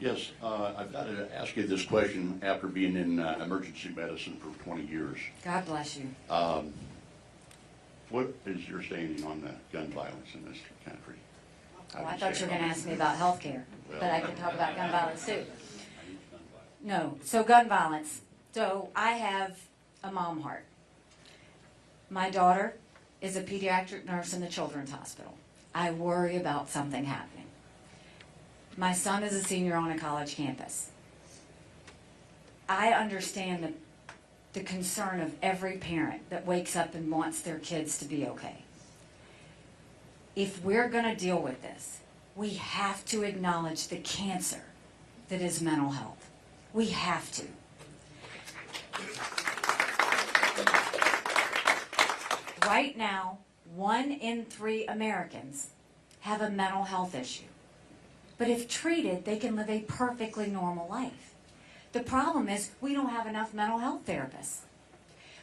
Yes, I've got to ask you this question after being in emergency medicine for 20 years. God bless you. What is your standing on the gun violence in this country? Well, I thought you were going to ask me about health care, but I can talk about gun violence too. No, so gun violence. So I have a mom heart. My daughter is a pediatric nurse in the children's hospital. I worry about something happening. My son is a senior on a college campus. I understand the concern of every parent that wakes up and wants their kids to be okay. If we're going to deal with this, we have to acknowledge the cancer that is mental health. We have to. Right now, 1 in 3 Americans have a mental health issue. But if treated, they can live a perfectly normal life. The problem is we don't have enough mental health therapists.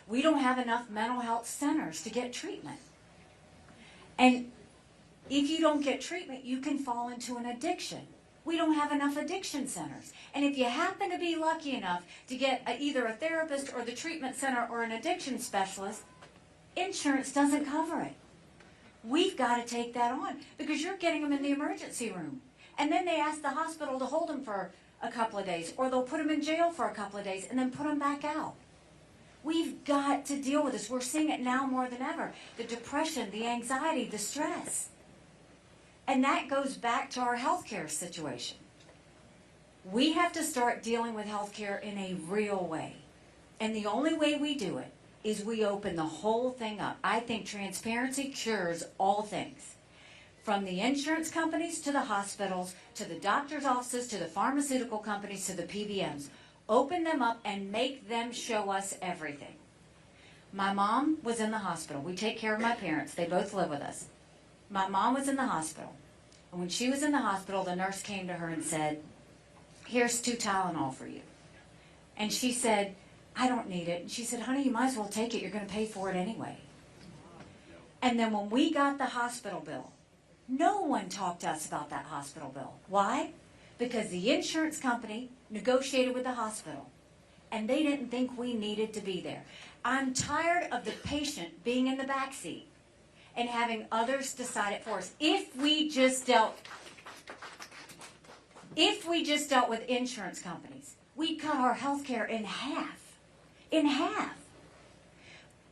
We don't have enough mental health centers to get treatment. And if you don't get treatment, you can fall into an addiction. We don't have enough addiction centers. And if you happen to be lucky enough to get either a therapist or the treatment center or an addiction specialist, insurance doesn't cover it. We've got to take that on because you're getting them in the emergency room. And then they ask the hospital to hold them for a couple of days, or they'll put them in jail for a couple of days and then put them back out. We've got to deal with this. We're seeing it now more than ever. The depression, the anxiety, the stress. And that goes back to our healthcare situation. We have to start dealing with healthcare in a real way. And the only way we do it is we open the whole thing up. I think transparency cures all things. From the insurance companies to the hospitals, to the doctor's offices, to the pharmaceutical companies, to the PBMs. Open them up and make them show us everything. My mom was in the hospital. We take care of my parents. They both live with us. My mom was in the hospital. And when she was in the hospital, the nurse came to her and said, "Here's 2 Tylenol for you." And she said, "I don't need it." And she said, "Honey, you might as well take it. You're going to pay for it anyway." And then when we got the hospital bill, no one talked to us about that hospital bill. Why? Because the insurance company negotiated with the hospital, and they didn't think we needed to be there. I'm tired of the patient being in the back seat and having others decide it for us. If we just dealt with insurance companies, we'd cut our health care in half. In half.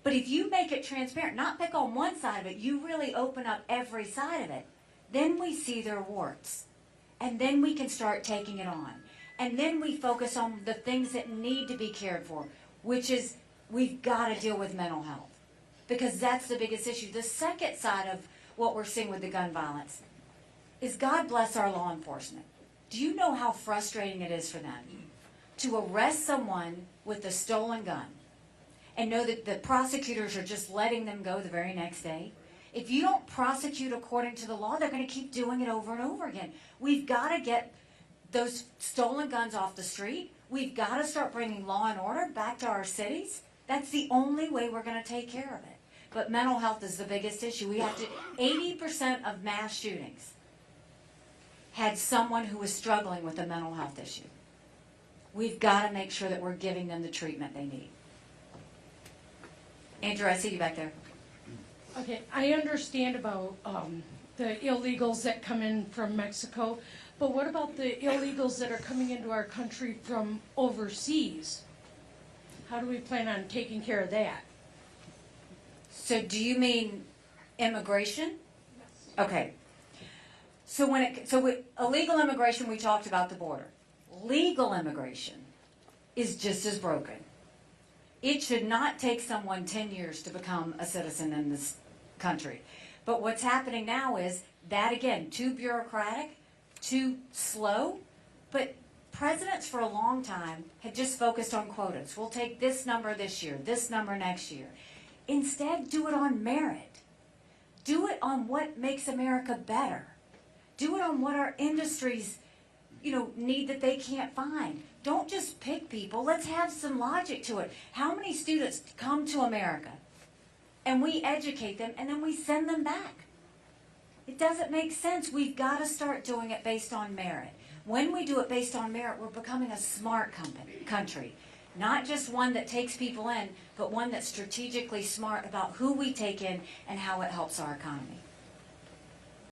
But if you make it transparent, not pick on one side of it, you really open up every side of it, then we see their warts. And then we can start taking it on. And then we focus on the things that need to be cared for, which is we've got to deal with mental health. Because that's the biggest issue. The second side of what we're seeing with the gun violence is God bless our law enforcement. Do you know how frustrating it is for them to arrest someone with a stolen gun and know that the prosecutors are just letting them go the very next day? If you don't prosecute according to the law, they're going to keep doing it over and over again. We've got to get those stolen guns off the street. We've got to start bringing law and order back to our cities. That's the only way we're going to take care of it. But mental health is the biggest issue. We have to, 80% of mass shootings had someone who was struggling with a mental health issue. We've got to make sure that we're giving them the treatment they need. Andrew, I see you back there. Okay, I understand about the illegals that come in from Mexico, but what about the illegals that are coming into our country from overseas? How do we plan on taking care of that? So do you mean immigration? Yes. Okay. So with illegal immigration, we talked about the border. Legal immigration is just as broken. It should not take someone 10 years to become a citizen in this country. But what's happening now is that, again, too bureaucratic, too slow. But presidents for a long time had just focused on quotas. We'll take this number this year, this number next year. Instead, do it on merit. Do it on what makes America better. Do it on what our industries, need that they can't find. Don't just pick people. Let's have some logic to it. How many students come to America and we educate them and then we send them back? It doesn't make sense. We've got to start doing it based on merit. When we do it based on merit, we're becoming a smart country. Not just one that takes people in, but one that's strategically smart about who we take in and how it helps our economy.